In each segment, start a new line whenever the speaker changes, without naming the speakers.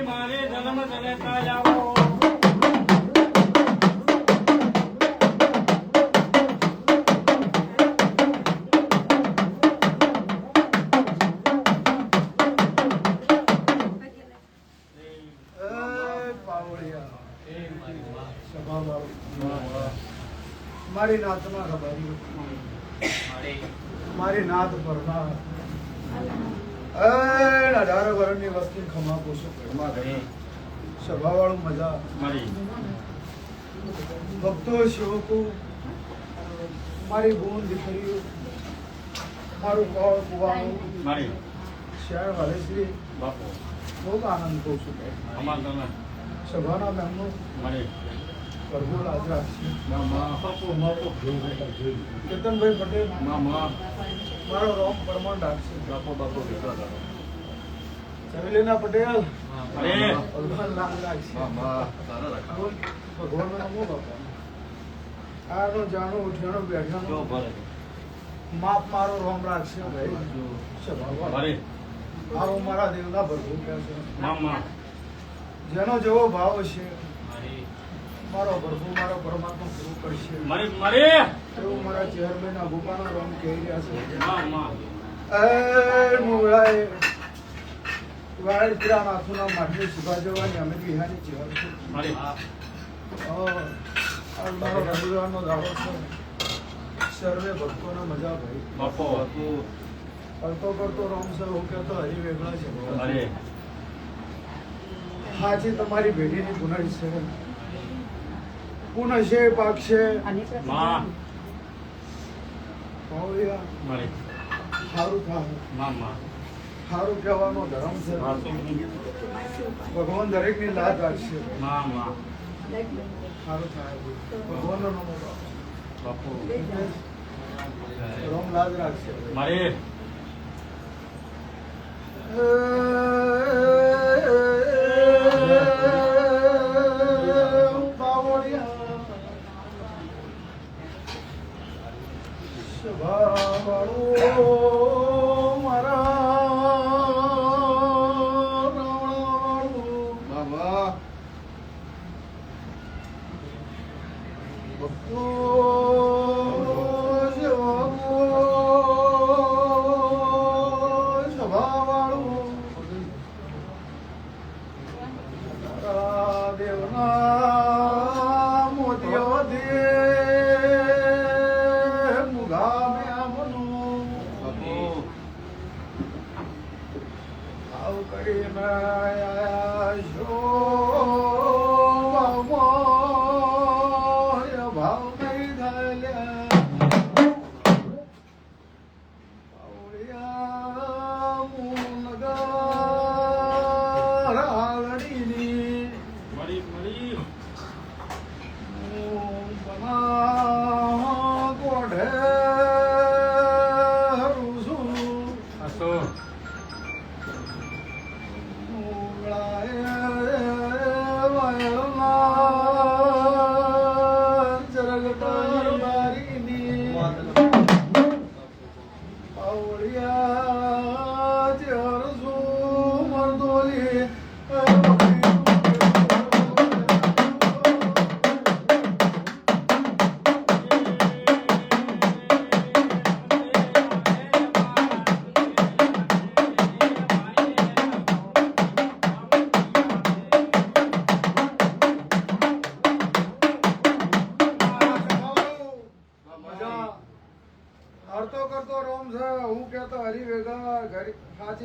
મારે જન્મ જલેતા આવો
મારી નાતમાં ખબર મારી નાત ભરનાર 18 વર્ષની વસ્તી ખમા પોષો ઘરમાં ગઈ સભાવાળું મજા ભક્તો શિવકો મારી ગુણ દીકરીઓ મારું કોળ કુવાનું શહેર વાલેશ્રી ખૂબ આનંદ કહું છું સભાના મહેમાનો પ્રભુ હાજર કેતનભાઈ પટેલ મારો રોમ પ્રમાણ રાખશે ચમેલીના પટેલ ભગવાન રાખશે ભગવાનનો નમો બાપા આનો જાણો ઉઠ્યાનો બેઠાનો માપ મારો રોમ રાખશે ભાઈ આવો મારા દેવના ભરપૂર છે જેનો જેવો ભાવ છે મારો પ્રભુ મારો પરમાત્મા પૂરું કરશે એવું મારા ચેરમેન ભૂપાનો રોમ કહી રહ્યા છે મોગળાએ વાળી પીરા નાથુના માટલી સુભા જવાની અમે બિહારી ચેર મારો રવિવારનો દાડો છે સર્વે ભક્તોને મજા ભાઈ કરતો કરતો રોમ સર હું કહેતો હરી વેગળા છે હાજી તમારી ભેટીની પુનઃ છે પુનઃ છે પાકશે સારું થાય સારું કહેવાનો ધર્મ છે ભગવાન દરેક ની લાજ રાખશે સારું થાય ભગવાનનો નમો બાપુ રોમ લાજ રાખશે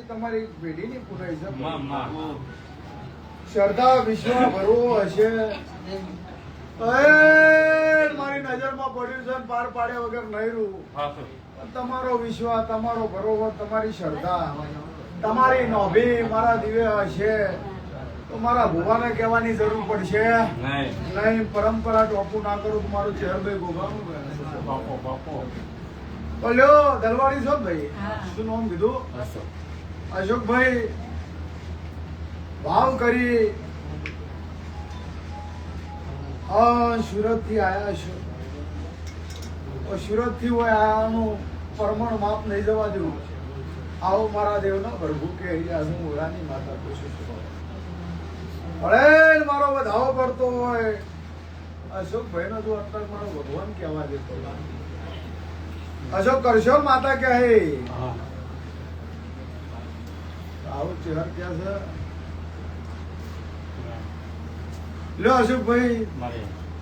તમારી પેઢીની પુરાઈ છે શ્રદ્ધા વિશ્વાસ ભરવો હશે મારી નજરમાં પડ્યું છે પાર પાડ્યા વગર નહીં રહું તમારો વિશ્વાસ તમારો ભરોવો તમારી શ્રદ્ધા તમારી નોભી મારા દિવે હશે તો મારા ભુવાને કહેવાની જરૂર પડશે નહીં પરંપરા ટોપું ના કરું મારું ચેરભાઈ ગોગાનું બોલ્યો દલવાડી છો ભાઈ શું નામ કીધું અશોકભાઈ ભાવ કરી સુરત થી આયા છો સુરત થી હોય આનું પરમાણ માપ નહીં જવા દેવું આવો મારા દેવનો પ્રભુ કે હું ઓળાની માતા પૂછું છું અરે મારો વધાવો પડતો હોય અશોકભાઈ નો તું અત્યારે મારો ભગવાન કહેવા દેતો અશોક કરશો માતા કહે આવું ચહેર ક્યાં છે લ્યો અશોકભાઈ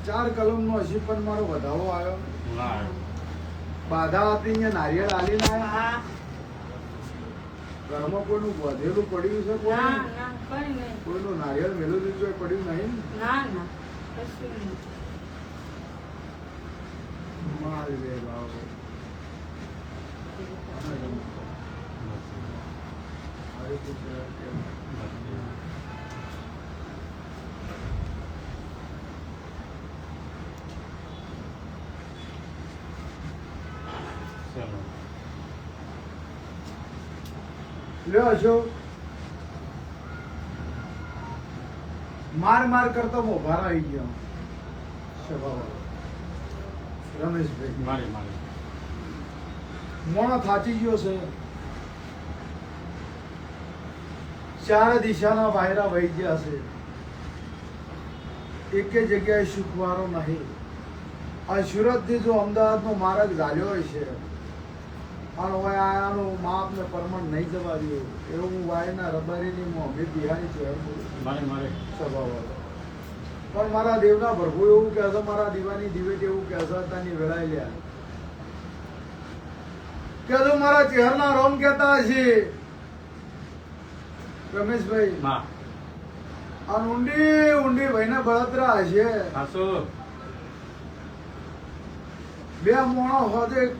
4 કલમ નો હજી પણ મારો વધાવો આવ્યો બાધા હતી અહીંયા નારિયેળ આલી ના ઘરમાં કોઈનું વધેલું પડ્યું છે કોઈનું નારિયેળ મેલું દીધું પડ્યું નહીં મારી રે બાબુ લ્યો અશોક માર કરતો મોભાર આવી ગયો રમેશભાઈ મોણો થાચી ગયો છે 4 દિશાના વાયરા વહી ગયા છે એકે જગ્યાએ સુખવારો નહીં આ સુરત થી જો અમદાવાદ નો માર્ગ ઝાલ્યો છે અને હવે આનું માપ ને પરમણ નહીં જવા દઉં એવું હું વાયના રબારીની મોભી બિહારી છે સ્વભાવ પણ મારા દેવના પ્રભુ એવું કહે છે મારા દીવાની દિવેટ એવું કહે છે તાની વેળાઈ લ્યા કે જો મારા ચહેરના રોમ કહેતા હશે રમેશભાઈ આ ઊંડી ભાઈને બળતરા હશે બે મોણો હોજે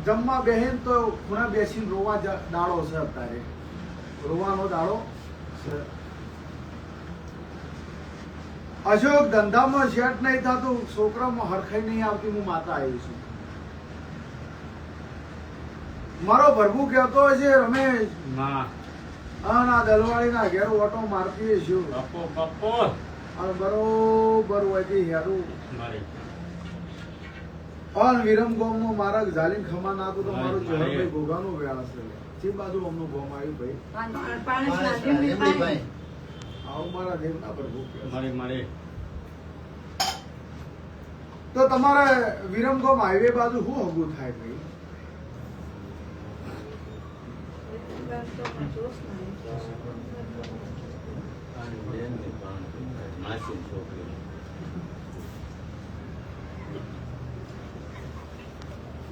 જમવા બેહીન તો ખૂણા બેસીને રોવા દાડો છે અત્યારે રોવાનો દાડો છે અશોક ધંધામાં સેટ નહીં થતું છોકરામાં હરખાઈ નહીં આવતી હું માતા આવી છું મારો પ્રભુ કહેતો હશે રમેશ આ દલવાળી ના ઘેર ઓટો મારતી છું અને બરોબર હોય હેરું અન વિરમગોમ નો મારા ઝાલીન ખમા નાખું તો મારું ચહેરભાઈ ગોગાનું વ્યાસ છે જે બાજુ અમનું ગોમ આવ્યું ભાઈ આવું મારા દેવના પ્રભુ તો તમારે વિરમગોમ હાઈવે બાજુ શું હગું થાય ભાઈ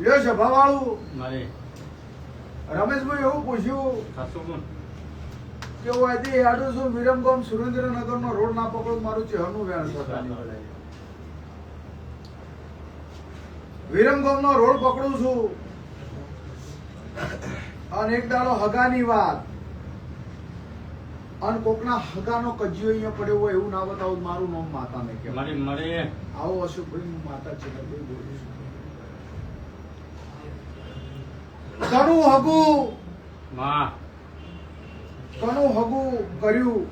લ્યો સભા વાળું રમેશભાઈ એવું પૂછ્યું કે હું અહીંથી હેડું છું વિરમગામ સુરેન્દ્રનગર નો રોડ ના પકડું મારું ચહેરનું વેણ છે વિરમગામ નો રોડ પકડું છું અને એક દાડો હગાની વાત અને કોકના હગાનો કજિયો અહીંયા પડ્યો હોય એવું ના બતાવું મારું નામ માતા ને કે આવો અશોકભાઈ હું માતા છે બોલું છું કનું હગું કર્યું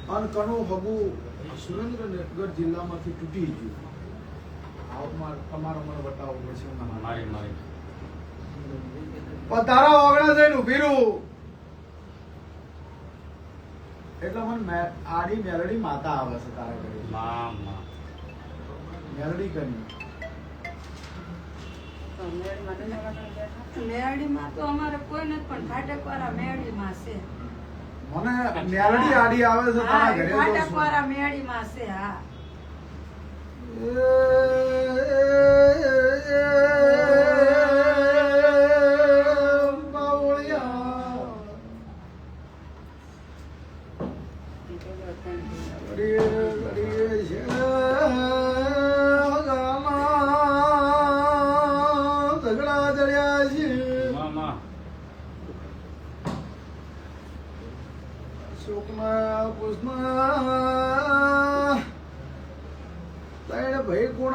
અને કનું હગું સુરેન્દ્રનગર જિલ્લામાંથી તૂટી ગયું તમારે મને બતાવવું પડશે તારા ઓગણા જઈને ઉભી રહું એટલે મને આડી મેલડી માતા આવે છે તારા ઘરે મેલડી કરી
મેરડીમાં તો અમારે કોઈ નથી પણ ફાટકવાળા મેરડીમાં છે
મને મેરડી આડી આવે છે તારા ઘરે
ફાટકવાળા મેરડીમાં છે હા
ભાઈ કોણ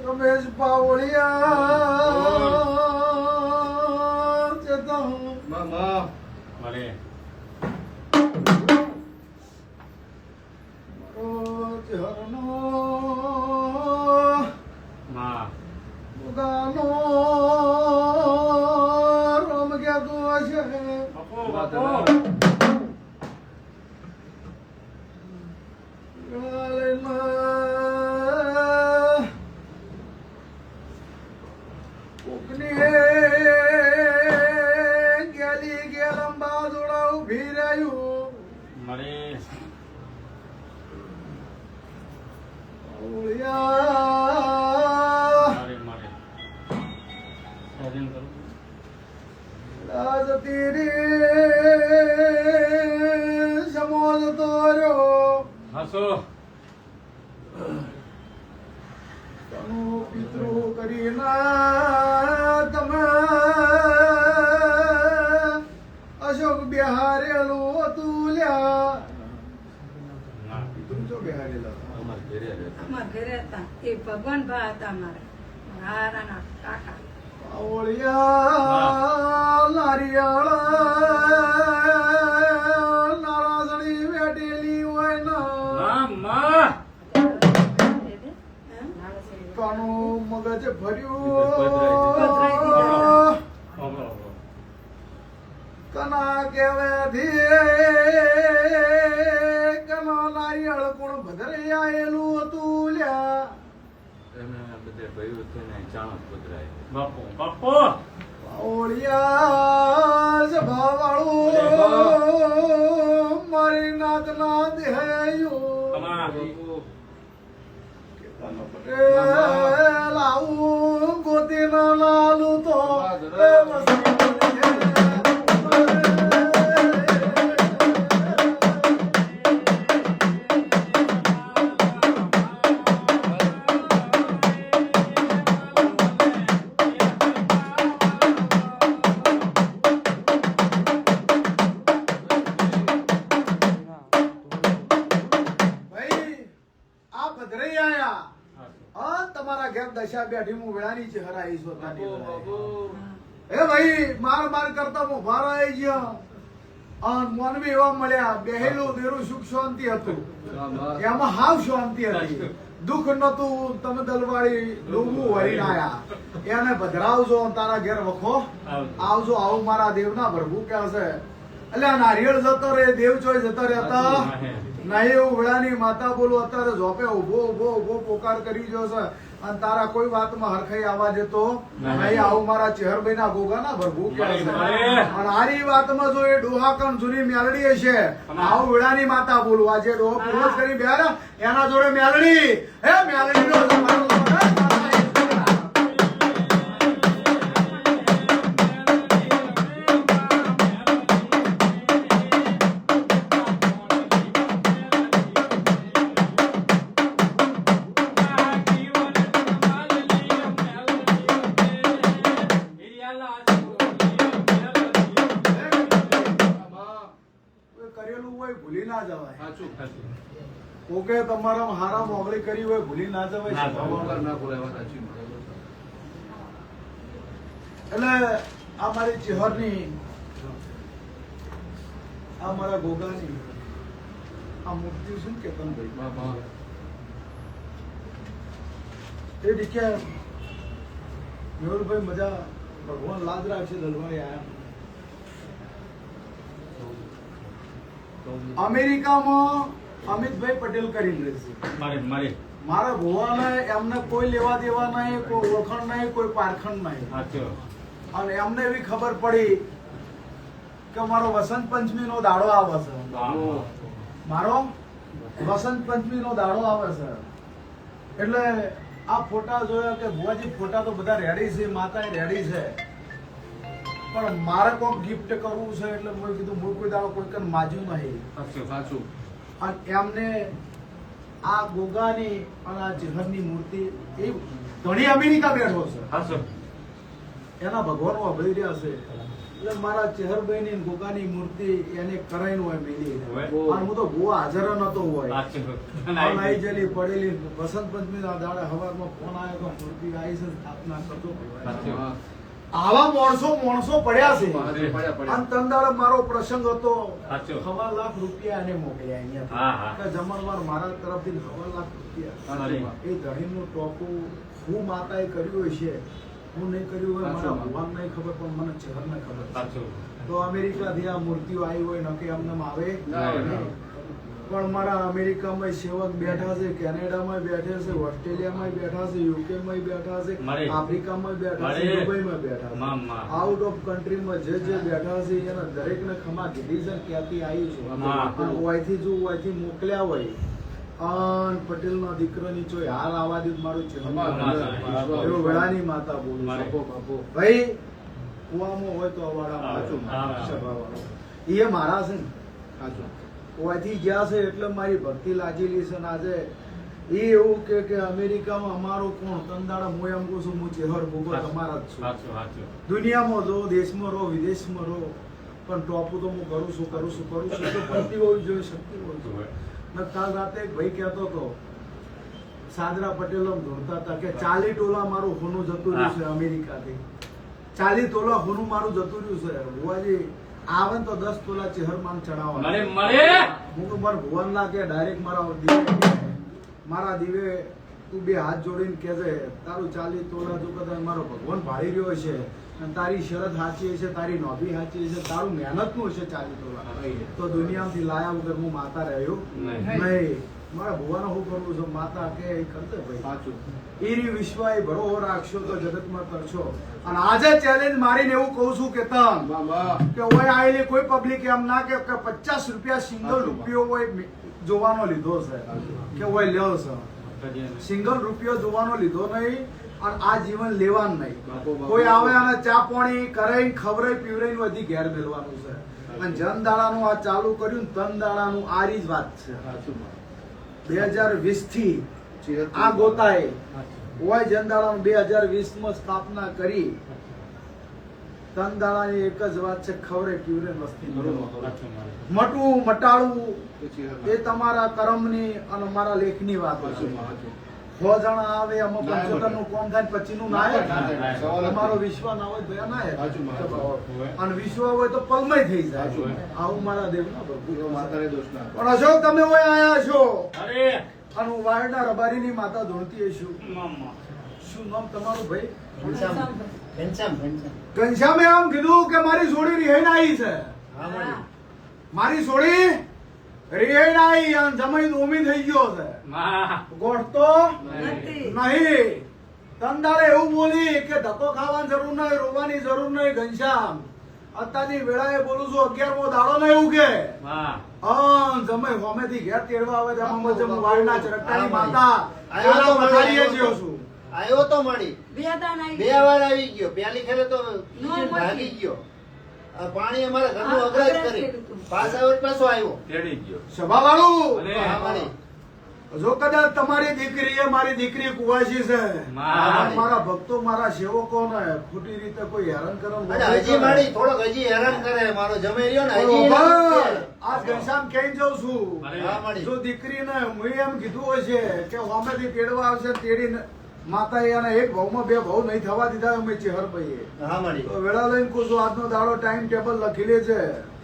રમેશ પાવળિયા
ભલે
ચહેરનો
માં
ગોગાનો રોમ કહેતો છે
બાપુ બાપુ મળે મારે મારે સાજન કરો હાસો
પિતૃ કરીને તમે અશોક બિહારેલું હતું લ્યા
ના
પિતૃ જો બિહારેલા
અમારા ઘરે હતા એ ભગવાન ભા હતા મારા હારાના કાકા
ઓળિયા નારિયેળ નારાસણી વેટેલી હોય ના
માં
કાનું મગજ
પધરાઈ
ભર્યું કના કેવેથી કનો નારિયેળ કોણ ભદરે આયેલું હતું લ્યા
બાપુ બાપુ
ઓળિયા સભાવાળું મારી નાતના દેહયું લાવું ગોતી ના લાલું તો તમારા ઘેર દશા બેઠી હું વેળાની છે હરાઈ છો એ ભાઈ માર માર કરતા હું ભાર આવી ગયો અને મોનવી એવા મળ્યા બેહેલું દેરું સુખ શાંતિ હતું એમાં હાવ શાંતિ હતી દુઃખ નતું તમે દલવાળી ડૂબવું વળીને આયા એને ભદ્રાવજો તારા ઘેર વખો આવજો આવું મારા દેવના પ્રભુ કે છે એટલે નારિયેળ જતો રે દેવ ચોય જતો રહેતા નહીં એવું વેળાની માતા બોલું અત્યારે ઝોપે ઉભો ઉભો ઉભો પોકાર કરી જો છે અને તારા કોઈ વાતમાં હરખાઈ આવવા દેતો નહીં આવું મારા ચેહરભાઈ ના ગોગા ના ભરભૂ કે છે અને આરી વાતમાં જો એ ડોહાકણ જૂની મેલડી હશે આવું વેળાની માતા બોલું આજે ડોહો પૂરો કરી બેર એના જોડે મેલડી હે મેલડી નો કરેલું હોય ભૂલી ના જવાય ઓકે તમારા હારા મોગળી કરી હોય ભૂલી ના જવાય એટલે આ મારી ચેહરની આ મારા ગોગાની આ મૂર્તિ શું કેતન ભાઈ એ દીકે મેહુલભાઈ મજા ભગવાન લાજ રાખશે દલવાઈ આયા અમેરિકામાં અમિતભાઈ પટેલ કરીને રહેશે મારા ભુવાને એમને કોઈ લેવા દેવા નહીં, કોઈ ઓળખણ નહીં, કોઈ પારખણ નહીં. અને એમને એવી ખબર પડી કે મારો વસંત પંચમી નો દાડો આવે છે, મારો વસંત પંચમી નો દાડો આવે છે. એટલે આ ફોટા જોયા કે ભુવાજી ફોટા તો બધા રેડી છે, માતા રેડી છે, પણ મારે કોઈ ગિફ્ટ કરવું છે એટલે મેં કીધું હું કોઈ દાડો કોઈ કન માજ્યું નહીં. અને એમને આ ગોગાની અને આ ચેહરની મૂર્તિ એ ઘણી અમેરિકા બેઠો છે, એના ભગવાનો અભળી રહ્યા છે. એટલે મારા ચેહરભાઈ ની ગોગાની મૂર્તિ એને કરાઈને હોય મેલી, અને હું તો ભૂ હાજર નતો હોય, આવી જલી પડેલી. વસંત પંચમી ના દાડે સવારમાં ફોન આવ્યો તો મૂર્તિ આવી છે, સ્થાપના કરજો. આવા માણસો પડ્યા છે
પડ્યા.
અને તંદાળ મારો પ્રસંગ હતો
સાચો.
1.25 લાખ રૂપિયા એને મોકલ્યા
હા, હા.
અહીંયા કે જમણવાર મારા તરફથી 1.25 લાખ રૂપિયા
અરે.
એ ધણીનું ટોપું હું માતાએ કર્યું હશે હું નહીં કર્યું હોય મારા
સાચું.
ભગવાન નહીં ખબર પણ મને ચહેરને ખબર છે.
સાચું.
તો અમેરિકાથી આ મૂર્તિઓ આવી હોય નક્કી અમને આવે
ના, ના.
પણ મારા અમેરિકામાં સેવક બેઠા છે, કેનેડામાં બેઠા છે, ઓસ્ટ્રેલિયામાં બેઠા છે, યુકેમાં બેઠા છે,
મળે.
આફ્રિકામાં બેઠા છે,
મળે.
દુબઈમાં બેઠા છે.
માં, માં.
આઉટ ઓફ કન્ટ્રીમાં જે બેઠા છે એના દરેકને ખમા કીધી છે ક્યાંથી આવી છે
હા.
અને ઓયથી જો ઓયથી મોકલ્યા હોય અન પટેલના દીકરાની ચોય હાલ આવા દીધ મારું છે એવું વેળાની માતા બોલું
મળે.
છું. ભાઈ કુવામાં હોય તો અવાડા
હા.
સભાવાળો એ મારા છે ને ઓયથી ગયા છે એટલે મારી ભક્તિ લાગેલી છે ને આજે એ એવું કે અમેરિકામાં અમારો કોણ તંદાડા હું એમ કહું છું હું ચેહર ભૂગો તમારા જ છું.
સાચું, સાચું.
દુનિયામાં રહો, દેશમાં રહો, વિદેશમાં રહો, પણ ટોપું તો હું કરું છું તો પડતી હોવી જોઈએ, શક્તિ હોવી જોઈએ. ને કાલ રાતે એક ભાઈ કહેતો હતો સાદરા પટેલ ધોરતા હતા કે 40 તોલા મારું હોનું જતું રહ્યું છે અમેરિકાથી, 40 તોલા હોનું મારું જતું રહ્યું છે. ભુવાજી આવે ને તો 10 તોલા ચેહરમાન ચડાવવા.
મળે, મળે.
હું તો મારા ભુવન ના કે ડાયરેક્ટ મારા દીવે તું બે હાથ જોડીને કહેજે તારું 40 તોલા જો કદાચ મારો ભગવાન ભાળી રહ્યો છે અને તારી શરત સાચી હશે, તારી નોભી સાચી હશે, તારું મહેનતનું હશે 40 તોલા, તો દુનિયામાંથી લાયા વગર હું માતા રહ્યો નહીં. મારા ભુવાનો હું કરવું છું માતા કે એ કરશે ભાઈ. ઈરી વિશ્વ એ ભરોહો રાખશો તો જગતમાં કરશો. અને આજે ચેલેન્જ મારીને એવું કહું છું કે તમ કે ઓય આયેલી કોઈ પબ્લિક એમ ના કે 50 રૂપિયા સિંગલ રૂપિયો હોય જોવાનો લીધો છે કે ઓય લ્યો છે, સિંગલ રૂપિયો જોવાનો લીધો નહીં અને આ જીવન લેવાનું નહીં. કોઈ આવે અને ચા પાણી કરાઈને ખવરાઈ પીવરાઈને વધી ઘેર મેળવાનું છે. અને જન દાડાનું આ ચાલુ કર્યું ને તન દાડાનું આ જ વાત છે. 2020 થી આ ગોતાએ ઓય જનદાળાનું 2020 માં સ્થાપના કરી. તનદાળાની એક જ વાત છે ખવરે પીવરે મસ્તી
સાચું, મળે.
મટવું મટાડવું એ તમારા કર્મની અને મારા લેખની વાત છે. 100 જણા આવે એમાં 75 નું કોમ થાય 25 નું ના આવે. તમારો વિશ્વ ના હોય તો ના આવે અને વિશ્વ હોય તો પલમય થઈ જાય. આવું મારા દેવના પ્રભુ. પણ અશોક તમે ઓય આયા છો
અરે.
અને હું વાયરના રબારીની માતા ધોળતી છું.
મામા.
શું નામ તમારું ભાઈ?
ઘનશ્યામ.
ઘનશ્યામે આમ કીધું કે મારી સોડી રિહાઈને આવી છે.
હા.
મારી સોડી રિહાઈને આવી અને જમાઈ નોમી થઈ ગયો છે.
માં.
ગોઠતો
નથી.
નહીં. તંદાળે એવું બોલી કે ધક્કો ખાવાની જરૂર નહીં, રોવાની જરૂર નહીં. ઘનશ્યામ અત્યારની વેળાએ બોલું છું 11મો દાડો ને એવું કે
માં.
જમાઈ હોમેથી ઘેર તેડવા આવે છે. હું વાળના ચરકટાની માતા
આવ્યો તો
પથારીએ જ્યો છું.
આવ્યો તો મળી
બે દાન આવી
2 વાર આવી ગયો. પેલી ખેલે તો
નો
ભાગી ગયો. આ પાણી અમારા ઘરનું અગ્રજ કરી પાછો આવ્યો.
તેડી ગયો.
સભાવાળું
અરે.
હા, મળી.
જો કદાચ તમારી દીકરી એ મારી દીકરી કુવાસી છે
માં.
મારા ભક્તો મારા સેવકોને ખોટી રીતે કોઈ હેરાન કરવાનું
અને હજી મારી થોડોક હજી હેરાન કરે મારો જમાઈ રહ્યો ને હજી હેરાન કરે.
આ ઘનશ્યામ ક્યાંય જાઉં છું.
અરે.
હા, મળી.
જો દીકરીને હું એમ કીધું હશે કે હોમેથી તેડવા આવશે તેડીને માતા એને એક ભાવમાં 2 ભાવ નહીં થવા દીધા અમે ચેહર પઈએ.
હા, મળી.
તો વેળા લઈને કહું છું આજનો દાડો ટાઈમ ટેબલ લખી લે છે.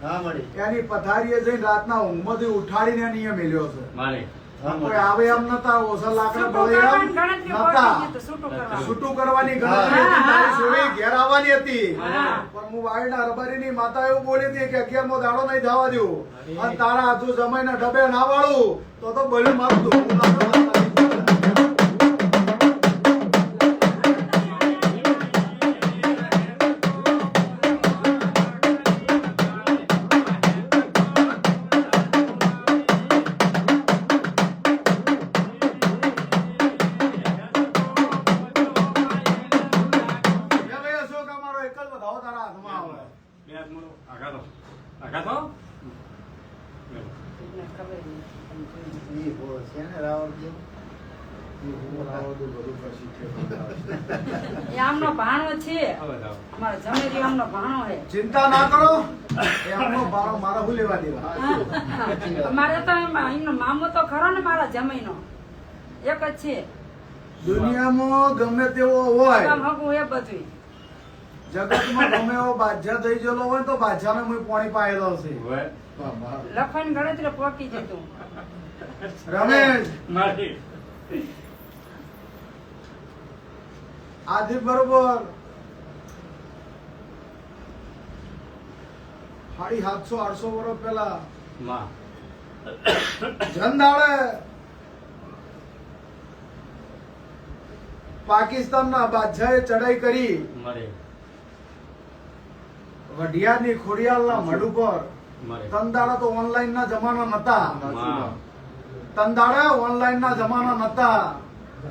હા, મળી.
એની પથારીએ જઈને રાતના ઊંઘમાંથી ઉઠાડીને એની અહીંયા મેલ્યો છે.
મારે.
હા,
કોઈ
મળી.
આવે એમ નતા ઓછા લાકડા
છૂટું
બળે એમ
કરવાની ગણતરી
નતા.
હોય તો છૂટું કરવાનું.
છૂટું કરવાની ગણતરી હતી.
હા,
તારી
હા,
સોળી ઘેર આવવાની હતી
હા.
પણ હું વાયડા રબારીની માતા એવું બોલી હતી કે 11મો દાડો નહીં થવા દેવું અને તારા હાથું જમાઈને ડબે ના વાળું તો બળ્યું મારું દુઃખ લાગે.
બે હાથ મળો. આઘાતો. આઘાતો.
એટલે ખબર નહીં.
ઈ બોલ છે ને રાવણજી.
એ આમનો ભાણો છે.
હવે જાઓ.
અમારો જમેરી આમનો ભાણો છે.
ચિંતા ના કરો એ આમનો બારો મારા હું લેવા દેવા.
મારે તો એમનો મામો તો ખરો ને મારા જમીનો એક જ છે.
દુનિયામાં ગમે તેવો હોય
કામ હગું એ બધું
જગતમાં ગમે એવો બાદશાહ થઈ ગયેલો હોય તો બાદશાહને હું પાણી પાયેલો છે.
હવે
લખન ગણતરી પોકી જતું
રમેશ
મારી
આથી બરોબર 750-800 વર્ષ પહેલા
માં
જંદાળે પાકિસ્તાનના બાદશાહે ચડાઈ કરી
મારે
વઢિયારની ખોડિયાલના મઢ ઉપર.
મારે
તંદાળા તો ઓનલાઈન ના જમાના નતા.
માં
તંદાળા ઓનલાઈન ના જમાના નતા.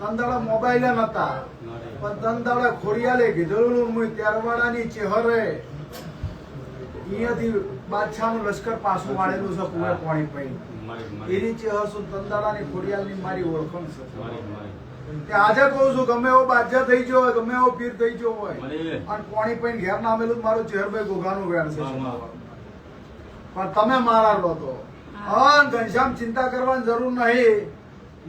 તંદાળા મોબાઈલ નતા.
મારે
પણ તંદાળા ખોડિયાલે કીધેલું હું ત્યારવાડાની ચેહરે અહીંયાથી બાદશાહનું લશ્કર પાછું વાળેલું છે કુએ પાણી પઈ.
મારે
એની ચેહર શું તંદાળાની ખોડિયાલની મારી ઓળખાણ છે.
મારે
કે આજે કહું છું ગમે એવો બાદશાહ થઈ ગયો હોય ગમે એવો પીર થઈ ગયો હોય
મારે
અને પાણી પીને ઘેર નામેલું મારું ચેહરભાઈ ઘોઘાનું વેણ છે.
માં
પણ તમે મારા લો તો અન ઘનશ્યામ ચિંતા કરવાની જરૂર નહીં.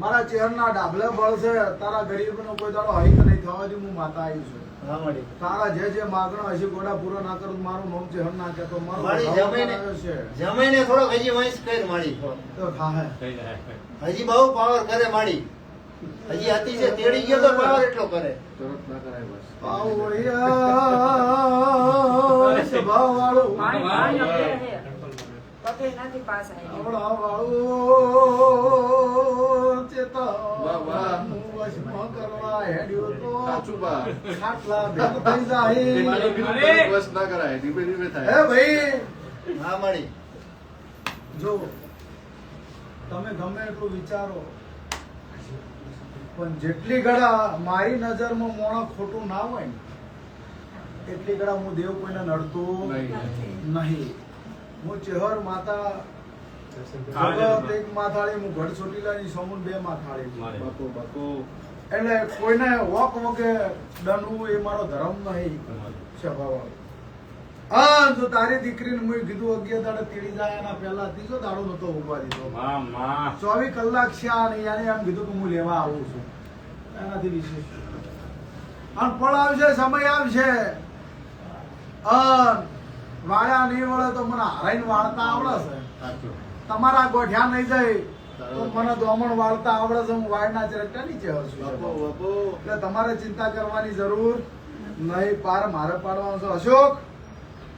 મારા ચેહરના ડાબલે બળશે. તારા ગરીબનો કોઈ દાડો હરીક નહીં થવા દે. હું માતા આવી છું.
હા મળી
તારા જે માગણો હશે ગોડા પૂરો ના કરું મારું નામ ચેહર ના કહેતો મારો
મળી
ભાવ
જમીને
બનાવ્યો છે.
જમીને થોડોક હજી વંશ કર મળી
તો થાહે.
થઈ જાય
હજી બહુ પાવર કરે મળી હજી અતિશય તેડી ગયો તો પાવર એટલો કરે
પાવડિયા સ્વભાવવાળું,
પગે નથી પાસ આવી
આવડાવાળું ચેતા હું વશમાં કરવા હેડ્યો તો ખાટલા ભેગું થઈ જાય. હે ભાઈ
હા મળી
જો તમે ગમે એટલું વિચારો પણ જેટલી ઘડા મારી નજરમાં મોણો ખોટું ના હોય ને એટલી ઘડા હું દેવ કોઈને નડતો નહીં. હું ચેહર માતા જગત એક માથાળી, હું ઘડ ચોટીલાની સોમુન 2 માથાળી.
મારે
એટલે કોઈને વોક વકે દંડવું એ મારો ધર્મ નહીં. સ્વભાવ હા જો તારી દીકરીને મેં કીધું 11 દાડે તેડી જાય એના પહેલા ત્રીજો દાડો નતો ઉભા દીધો.
માં માં
24 કલાક થયા અને એને એમ કીધું કે હું લેવા આવું છું. એનાથી વિશેષ અને ફળ આવશે, સમય આવશે. વાળ્યા નહીં વળે તો મને હરાઈને વાળતા આવડે છે.
સાચું
તમારા ગોઠ્યા નહીં જાય તો મને દોમણ વાળતા આવડે છે. હું વાળના ચરકટા નીચે હસું છું. એટલે તમારે ચિંતા કરવાની જરૂર નહીં. પાર મારે પાડવાનો છે. અશોક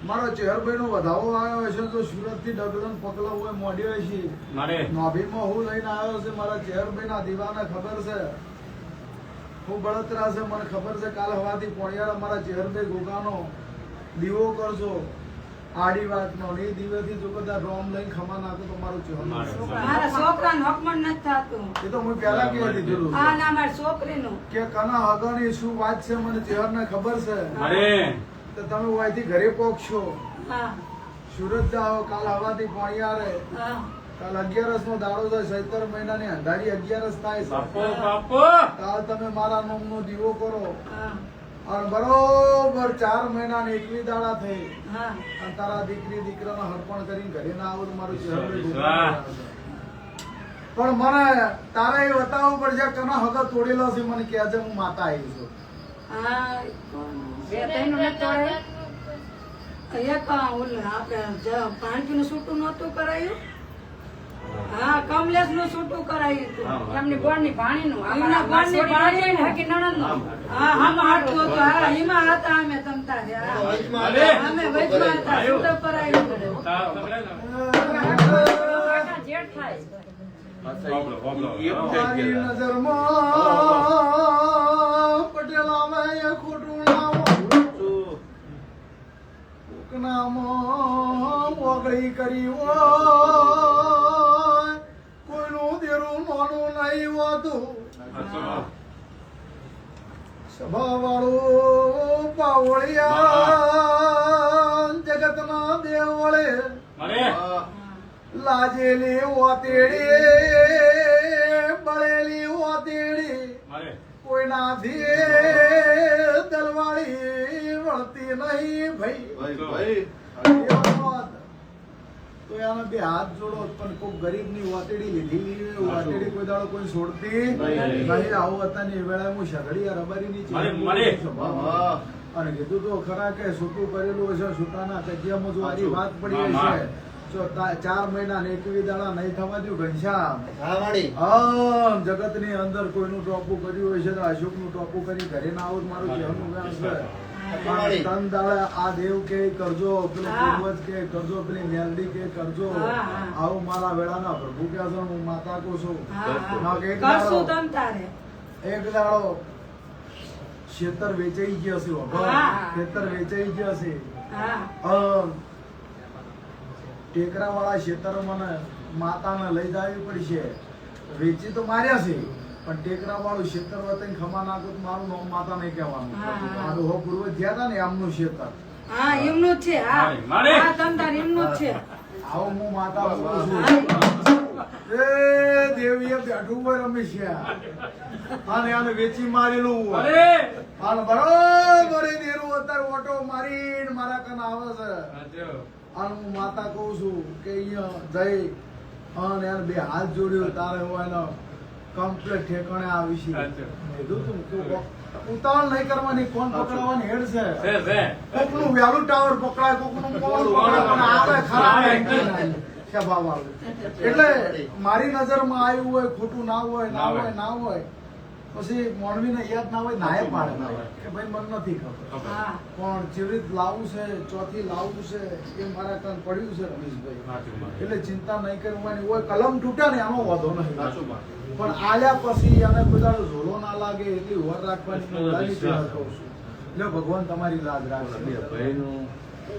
મારો ચેહરભાઈ નો વધાવો આવ્યો હશે તો સુરત થી ડગલો પગલો હોય મોડ્યો છે.
મારે
નોભીમાં હું લઈને આવ્યો છે. મારા ચેહરભાઈ ના દીવાને ખબર છે હું બળતરા છે. મને ખબર છે કાલ હવાથી પોણિયાળા મારા ચેહરભાઈ ગોગાનો દીવો કરજો. આડી વાત નો એ દીવેથી જો કદાચ રોમ લઈને ખમા નાખો તો મારું ચેહર
મારા છોકરાને હકમણ નથી થતું.
એ તો હું પહેલા કહી દીધેલું
આ ના મારી છોકરીનું
કે કના હગણી શું વાત છે મને ચેહરને ખબર છે.
મારે
તો તમે અહીંથી ઘરે પહોંચશો.
હા
સુરત જાઓ. કાલ હવાથી પોણિયારે
હા
કાલ 11 નો દાડો છે. ચૈત્ર મહિનાની અંધારી 11 થાય
બાપો
છે.
બાપો
કાલ તમે મારા નામનો દીવો કરો
હા
અને બરોબર 4 મહિનાની 21 દાડા થઈ
હા
અને તારા દીકરી દીકરાને હરપણ કરીને ઘરે ના આવો તો મારું ચહેરું
વાહ.
પણ મને તારે એ બતાવવું પડશે કના હગા તોડેલો છે. મને કહેજે હું માતા આવી છું.
હા બે ત્રણ નથી તોડે. એક ઓલું આપણે પાણીનું છૂટું નહોતું કરાયું. હા કમલેશ નું છૂટું કરાયું હતું. એમની બોર્ડની ભાણીનું એમના બોર્ડની ભાણી ને હકી નણંદનું. હા હમ હાટું હતું. હા એમાં હતા અમે તમતા રહ્યા. અમે વચમાં હતા. છૂટું કરાયું. કાકા જેઠ થાય.
મારી નજરમાં પટેલ આવે એ ખોટું ના હોય. કોકનામાં ઓગળી કરી હોય કોઈનું દેરું નાનું નહીં હોતું. સભાવાળું પાવળિયા જગતના દેવ વળે
મારે
લાજેલી ઓતેડી બળેલી ઓતેડી
મારે
કોઈનાથી દલવાળી વળતી નહીં ભાઈ. તો એને બે હાથ જોડો પણ કોઈ ગરીબ ની વાતેડી લીધી. વાતેડી કોઈ દાડો કોઈ છોડતી નહીં. આવું હતા ની વેળા હું શગડી રબારી ની
મારે, મારે.
અને કીધું તો ખરા કે છૂટું કરેલું હશે છૂટાના કજિયામાં જો આરી વાત પડી
હા,
હશે જો 4 મહિના ને 21 દાડા નહીં થવા દઉં ઘનશ્યામ
હા વાળી
જગતની અંદર કોઈનું ટોપું કર્યું હોય છે તો અશોકનું ટોપું કરી ઘરે ના આવું જ મારું કહેવાનું વ્યાસ છે.
વાળી.
ત્રણ દાડા આ દેવ કે કરજો પેલું
હા.
પૂર્વજ કે કરજો પેલી મેલડી કે કરજો
હા, હા.
આવું મારા વેળાના પ્રભુ કે છે હું માતા કો છું
હા, હા.
હા, કે એક
કરશું
દાડો
તમ તારે.
એક દાડો ખેતર વેચાઈ ગયા છે
હા.
ખેતર વેચાઈ ગયા છે
હા
ટેકરા વાળા ખેતર મને માતાને લઈ જાવી પડશે વેચી તો માર્યા છે પણ ટેકરા વાળું ખેતર વતન ખમા નાખું તો મારું નામ માતા નહીં કહેવાનું
હા, હા.
મારું હો પૂર્વ ગયા હતા ને એમનું ખેતર
હા એમનું જ છે. હા
મારે.
હા તમ તારે એમનું જ છે.
આવો હું માતા બોલું છું
હા.
એ દેવીએ બેઠું હોય રમેશિયા અને આને વેચી મારેલું હોય
અરે
અને બરોબર એ દેરું અત્યારે ઓટો મારીને મારા કન આવે છે
સાચું.
અને હું માતા કહું છું કે અહીંયા જઈ અને એને બે હાથ જોડ્યો તારે હું એનો કમ્પ્લેટ ઠેકાણે આવી છે
સાચું.
કીધું તું કે ઉતાવળ નહીં કરવાની કોણ પકડવાની હેડ છે
છે.
કોકનું વહેલું ટાવર પકડાય કોકનું કોણ પકડાય પણ આવે ખરાબ કે બાબા એટલે મારી નજરમાં આવ્યું હોય ખોટું ના હોય ના હોય ના હોય પછી મોણવીને યાદ ના હોય નાય પાડે ના હોય કે ભાઈ મને નથી ખબર
હા
પણ ચીવરીત લાવવું છે ચોથી લાવવું છે એ મારા કાન પડ્યું છે રમેશભાઈ
સાચું.
એટલે ચિંતા નહીં કરવાની હોય કલમ તૂટ્યા ને એનો વાંધો નહીં
સાચું.
પણ આલ્યા પછી એને બધાનો ઝોલો ના લાગે એટલી વર રાખવાની હું ઉડાની તૈયાર કહું છું એટલે ભગવાન તમારી લાજ રાખશે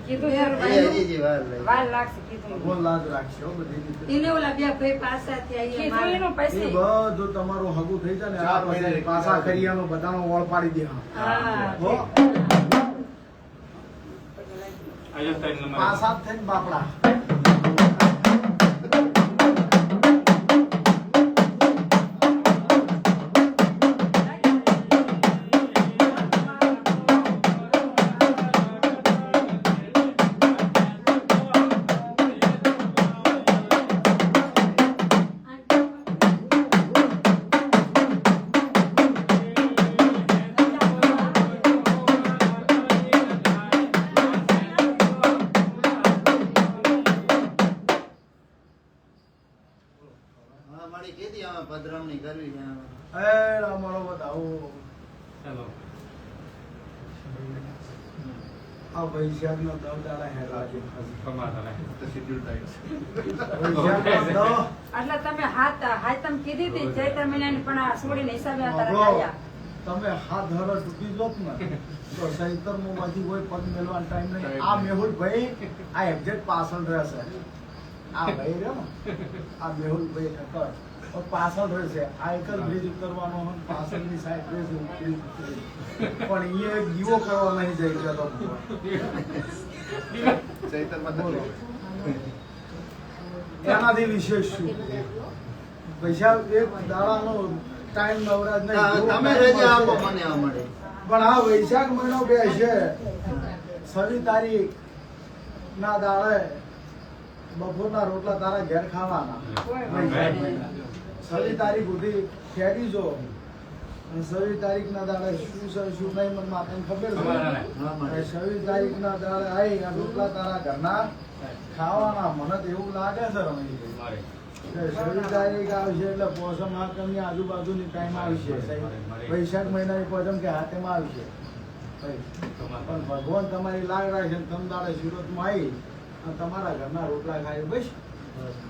કીધું
એ
યાર
હજી વાર લાગી.
વાર લાગશે કીધું.
ભગવાન લાજ રાખશે હો બધી રીતે
એને ઓલા બે ભાઈ પાસાથી આવીએ
કીધું
મારે.
એનું
એ
પૈસે
બધું તમારું હગું થઈ જાય ને આ પછી પાછા કરિયાનો બધાનો વળ પાડી દે
હા
હો
અહીંયા ત્રણ નંબર.
પાછા જ થઈને બાપડા
હા વાળી કીધી આમાં પધરામણી કરવી છે આમાં.
એ અમારો બધાઓ
ચાલો.
આ વૈશાખનો દવ દાડા હેલા છે
ખમા તારે.
વૈશાખનો દવ
એટલે તમે હાતમ કીધી હતી ચૈત્ર મહિનાની પણ આ સોડીને હિસાબે અત્યારે
આપણો
આવ્યા.
તમે હાથ ધરો તૂટી જોત ને તો સૈતરમો માંથી કોઈ પગ મેળવાનો ટાઈમ નહીં આ મેહુલભાઈ આ એક્ઝેક્ટ પાછળ રહેશે આ ભાઈ રહ્યો ને આ મેહુલભાઈ ઠક્કર તો પાછળ રહેશે આ એક જ બ્રિજ ઉતરવાનો હોય ને પાછળની સાઈડ રહેશે બ્રિજ ઉતરી. પણ એ દીવો કરવા નહીં જઈ જતો બોલો એનાથી વિશેષ શું પૈસા એક દાડાનો ટાઈમ નવરાજ
હા,
નહીં
તમે રજા આપો મને આ મળે.
પણ આ વૈશાખ મહિનો બે છે 26 તારીખ ના દાડે બપોરના રોટલા તારા ઘેર ખાવાના વૈશાખ મહિના 26 તારીખ સુધી ખેડી જો અને 26 તારીખ ના દાડે શું છે શું નહીં મને માતાને ખબર છે
ખબર ને.
હા મળે.
અને 26 તારીખ ના દાડે આવી આ રોટલા તારા ઘરના ખાવાના મને તો એવું લાગે છે રમેશભાઈ
મારે.
કે 26 તારીખ આવશે એટલે પોષમ હાથમની આજુબાજુની ટાઈમ આવશે વૈશાખ મહિનાની પોષમ કે હાથેમાં આવશે ભાઈ. પણ ભગવાન તમારી લાગ રાખે ને તમ દાડે સુરતમાં આવી અને તમારા ઘરના રોટલા ખાય બસ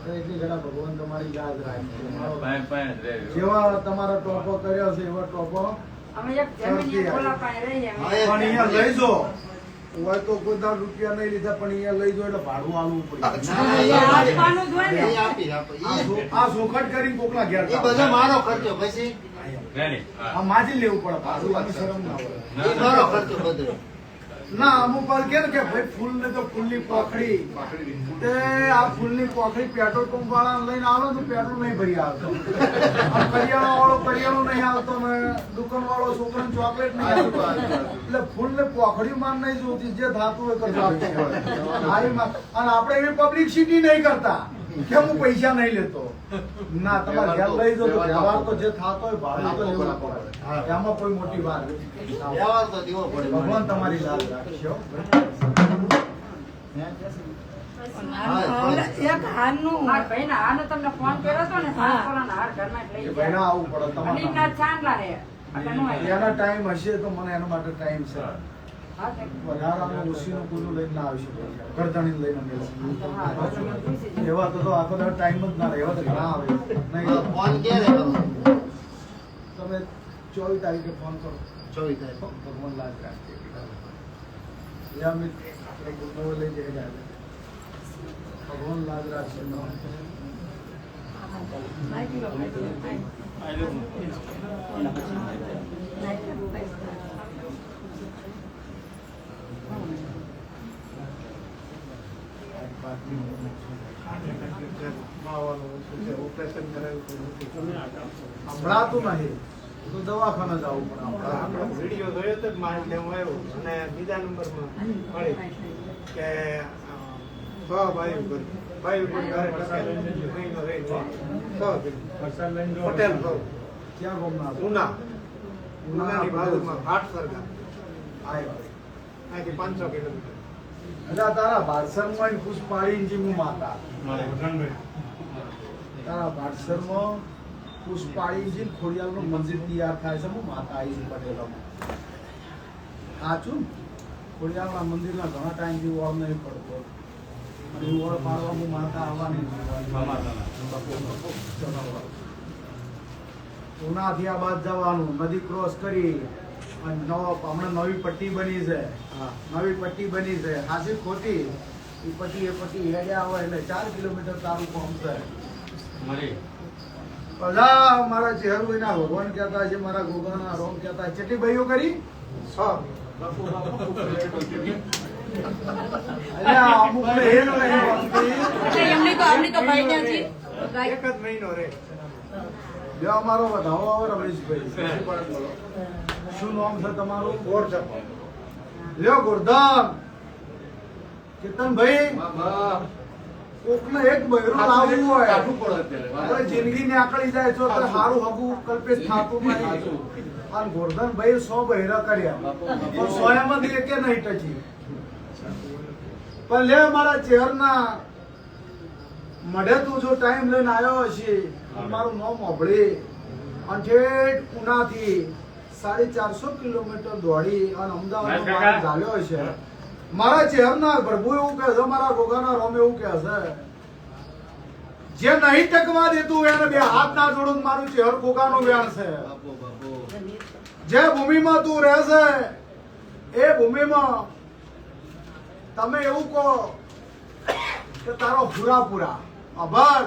તો એટલી ઘણા ભગવાન તમારી યાદ રાખે જેવા તમારો ટોપો કર્યો છે એવો ટોપો
અમે એક જમીન ખોલા પાણી રહીએ અમે.
હા,
પણ અહીંયા લઈ જો હોય તો કોઈ દાડ રૂપિયા નહીં લીધા પણ અહીંયા લઈ જો એટલે ભાડું આલવું પડે
ના,
એ
ના,
આપવાનું જ હોય ને.
એ આપી આપો.
આ સોખટ કરીને કોકના ઘેર
એ બધો મારો ખર્ચો પછી
રેડી.
આ માજી લેવું પડે ભાડું આની શરમ ના હોય
એ મારો ખર્ચો બધો.
ના અમુક વાર કે ને કે ભાઈ ફૂલ ને તો ફૂલની પોખડી તે આ ફૂલની પોખડી પેટ્રોલ પંપ વાળા લઈને આવે તો પેટ્રોલ નહીં ભરી આવતો આ કરિયાણા વાળો કરિયાણું નહીં આવતો ને દુકાન વાળો છોકરાને ચોકલેટ નહીં આવતો એટલે ફૂલ ને પોખડી માન નહીં જોતી જે થાતું હોય કરતું હોય. હારી માં અને આપણે એવી પબ્લિસિટી નહીં કરતા કેમ હું પૈસા નહીં લેતો ના તમારે ઘેર લઈ જાઓ તો વ્યવહાર તો જે થતો હોય ભાડું તો લેવું પડે એમાં કોઈ મોટી વાત નથી
વ્યવહાર તો દેવો પડે
ભગવાન તમારી લાજ રાખશે હો. હે?
એક હારનું
મારા ભાઈના હારનો તમને ફોન કર્યો હતો ને,
હા.
સાસુરાના હાર ઘરમાં જ
એ
લઈ
ભાઈને
ગયા.
આવવું પડે
અને
તમારે
એમના ચાંદલા રહે. એટલે નો આવ્યા.
એના ટાઈમ હશે તો મને એના માટે ટાઈમ છે
હા, તે-
વધારાનું ઓછીનું પૂરું લઈને ના આવી શકો ગરદણી લઈને મેળવો.
હા, તો તમે પૂછી જજો.
એવા તો આખો દાડો ટાઈમ જ ના રહે એવા તો ઘણા આવે નહીં
ફોન ક્યારે કરો
તમે 24 તારીખે ફોન કરો
24 તારીખ
ભગવાન લાજ રાખે યા મિત્ર ગુનો લઈ જઈ જાય ભગવાન લાજ રાખશે ઓપરેશન હમણાં નહીં તો દવાખાને જવું પડે
આપણો વિડીયો જોયો તો જ મારે લેવું આવ્યું અને બીજા નંબરમાં મળી કે ભાઈ ઘરે મહિનો રહી પટેલ ભાવ
ક્યાં ગમના
ઉના ઉનાની બાજુમાં ભાટસર ગામ
આવ્યા
અહીંથી 500 કિલોમીટર
એટલે તારા ભાડસરમાં ખુશ પાડીને જે હું માતા તારા ભાડસરમાં ખુશ પાડીને જે ખોડિયાલનું મંદિર તૈયાર થાય છે હું માતા આવી છું પટેલોમાં સાચું ખોડિયાલના મંદિરના ઘણા ટાઈમથી ઓળ નહીં પડતો અને ઓળ પાડવા હું માતા આવવાની ઉનાથી આ બાદ જવાનું નદી ક્રોસ કરી અને હમણાં નવી પટ્ટી બની છે નવી પટ્ટી બની છે હાસી ખોટી એ પટ્ટી હેડ્યા હોય એટલે 4 કિલોમીટર તારું કોમ છે
મળી
બધા મારા ચહેરુના ભગવાન કહેતા છે મારા ગોગાના રોમ કહેતા કેટલી ભાઈઓ કરી 6 અમુકને એ નહીં ગમતી.
એક જ મહિનો રે
જો અમારો વધાવો આવે રમેશભાઈ શું નામ છે તમારું લ્યો ગોરધન કેતનભાઈ કોકને એક બૈરું લાવવું હોય હવે જિંદગી ને આકળી જાય છો તો સારું હગું કલ્પેશ થાતું નહીં અને ગોરધનભાઈ 100 બૈરા કર્યા પણ 100 માંથી એકે નહીં ટચી પણ લે મારા ચહેરના મઢે તું જો ટાઈમ લઈને આવ્યો હશે મારું નામ મોભળી અને ઠેઠ ઉનાથી 450 કિલોમીટર દોડી અને અમદાવાદ ચાલ્યો હશે મારા ચહેરના પ્રભુ એવું કહે છે મારા ગોગાના રોમ એવું કહે છે જે નહીં ટકવા દેતું એને બે હાથ ના જોડું મારું ચહેર ગોગાનું વ્યાણ છે જે ભૂમિમાં તું રહે છે એ ભૂમિમાં તમે એવું કહો કે તારો પૂરા આભાર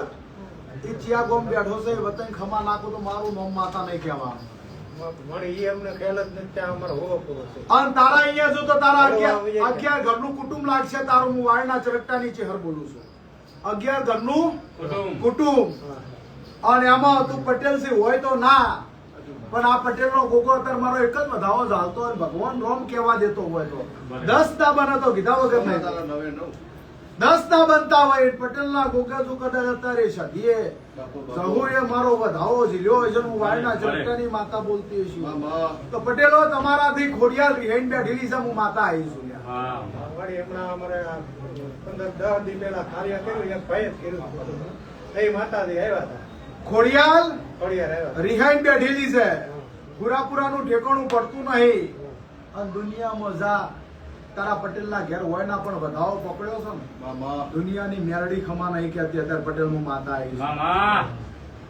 એ ચિયા ગોમ બેઠો છે વતન ખમા નાખો તો મારું નામ માતા નહીં કહેવાનું
મળી એ અમને ખ્યાલ જ નથી ત્યાં અમારો હોવો પડે છે
અને તારા અહીંયા જો તો તારા 11 ઘરનું કુટુંબ લાગશે તારું હું વાળના ચરકટા નીચે હર બોલું છું 11 ઘરનું કુટુંબ અને એમાં તું પટેલ છે હોય તો ના પણ આ પટેલ નો ગોગો અત્યારે મારો એક જ વધાવો ચાલતો અને ભગવાન રોમ કેવા દેતો હોય તો 10 ના બને તો કીધા વગર નહીં 10 ના બનતા હોય પટેલ ના ગોગા જો કદાચ અત્યારે સદીએ સહુએ મારો વધાવો ઝીલ્યો હોય છે હું વાળના ચરકટાની માતા બોલતી છું તો પટેલો તમારાથી ખોડિયાલ રિહાઈન બેઠેલી છે હું માતા આવી છું
વળી હમણાં અમારે 15-10 દી પહેલા કાર્ય કર્યું એક ભાઈ જ કર્યું એ માતાજી આવ્યા હતા
ખોડિયાલ
ખોડિયાર આવ્યા
રિહાઈન બેઠેલી છે પુરાનું ઠેકાણું પડતું નહીં અને દુનિયામાં જા તારા પટેલના ઘેર હોય ના પણ વધાવો પકડ્યો છે ને દુનિયાની મેરડી ખમા નહીં કહેતી અત્યારે પટેલ હું માતા આવી છું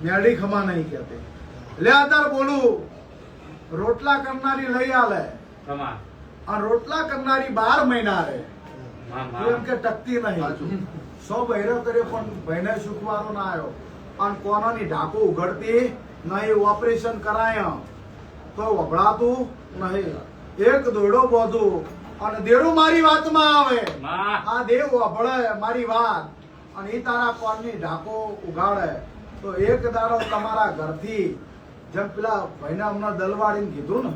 મેરડી ખમા નહીં કહેતી લે અત્યારે બોલું રોટલા કરનારી લઈ આલે અને રોટલા કરનારી 12 મહિના રહે એમ કે ટકતી નહીં 100 બહેરો કરે પણ ભાઈને સુખવારો ના આવ્યો અને કોનાની ઢાકો ઉઘડતી નહીં ઓપરેશન કરાય તો વભળાતું નહીં એક દોડો બોધું અને દેડું મારી વાતમાં આવે આ દેવ વભળે મારી વાત અને એ તારા કોનની ઢાકો ઉગાડે તો એક દાડો તમારા ઘરથી જેમ પેલા ભાઈને હમણાં દલવાડીને કીધું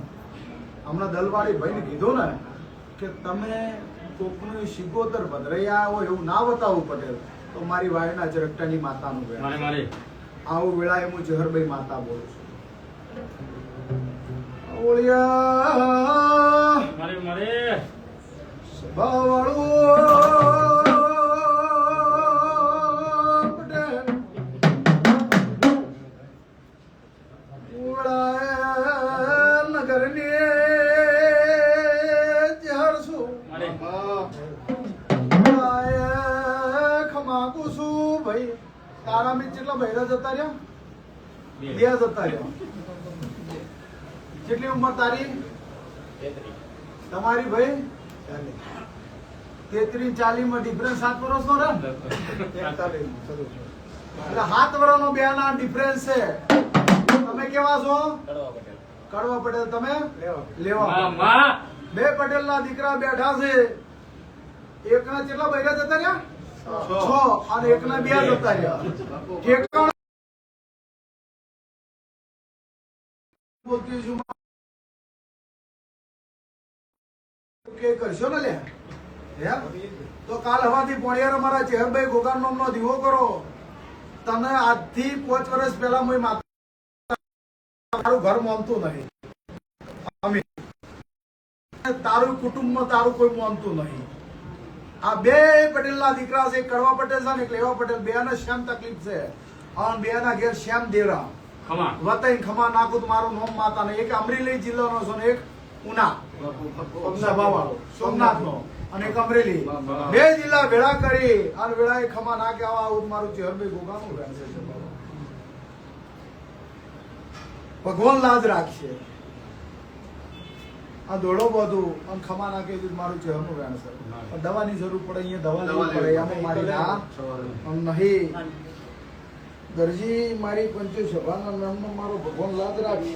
ને દલવાડી ભાઈને કીધું ને કે તમે કોકનું 75 ભદ્રૈયા હોય એવું ના બતાવવું પટેલ તો મારી વાયના ચરકટાની માતાનું વેણ
મારે મારે
આવું વેળાએ હું જહરભાઈ માતા બોલું છું ઓળિયા
મારે મારે
સભાવાળું પટેલ ઓળા નગરની જહર છું
મારે
ખમાકુ છું ભાઈ તારા મેં કેટલા બૈરા જતા રહ્યા બે જતા રહ્યા કેટલી ઉંમર તારી તમારી ભાઈ 33-40 માં ડિફરન્સ 7 વર્ષનો રહે ને? એટલે 7 વર્ષનો બે ના ડિફરન્સ છે. તમે કેવા છો? કડવા પટેલ. તમે લેવા
માં
બે પટેલ ના દીકરા બેઠા છે. એકના કેટલા બૈરા જતા રહ્યા? 6 અને એકના 2 જતા રહ્યા. ઠેકાણ બોલતી છું કે કરશો ને લે હે તો કાલ હવાથી પોણિયાર મારા ચેહરભાઈ ગોગાન નામનો દીવો કરો. તને આજથી 5 વર્ષ પહેલા મેં તારું ઘર માનતું નહીં. અમે તારું કુટુંબમાં તારું કોઈ માનતું નહીં. આ બે પટેલના દીકરા છે. એક કડવા પટેલ છે ને એક લેવા પટેલ. બે ને શ્યામ તકલીફ છે અને બે ના ઘેર શ્યામ દેવરા
ખમા
વતન ખમા નાખું તો મારું નામ માતા ને. એક અમરેલી જિલ્લાનો છે ને એક ઉના સોમનાથ નો અને એક અમરેલી. બે જિલ્લા ભેળા કરી અને વેળાએ ખમા નાખે આવું મારું ચેહરભાઈ ગોગાનું વેણ છે. ભગવાન લાજ રાખશે. આ દોડો બધું અને ખમા નાખે મારું ચેહરનું વેણ છે. દવાની જરૂર પડે અહીંયા દવા લેવી પડે આમાં મારી ના નહીં. દરજી મારી પંચુ સભાના નામનો મારો ભગવાન લાજ રાખશે.